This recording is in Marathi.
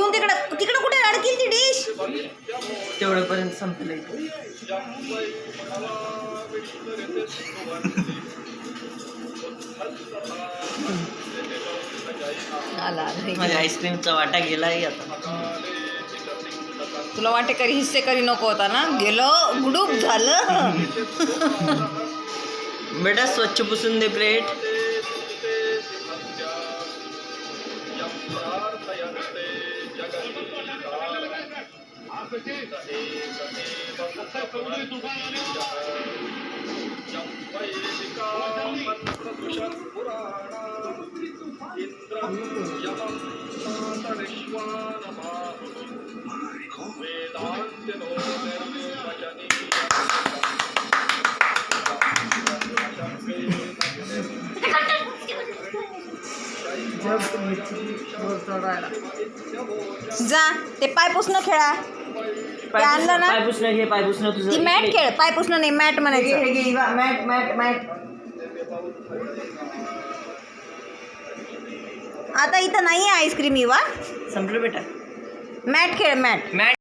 घेऊन तिकडं तिकडं कुठे अडकील ती डिश. तेवढ्यापर्यंत संपलंय. माझ्या आईस्क्रीमचा वाटा गेलाही आता. तुला वाटेकरी हिस्सेकरी नको होता ना, गेलो गुडूप झालं. बेटा स्वच्छ पुसून दे प्लेट. जा ते पाय पुसणं खेळा. ते आणलं ना, पाय पुसणं घे, पाय पुसणं तुझं. ती मॅट खेळ, पाय पुसणं नाही मॅट म्हणायचं. Mat mat mat. आता इथं नाही आहे आईस्क्रीम. इवा संपलं बेटा. मॅट खेळ, मॅट.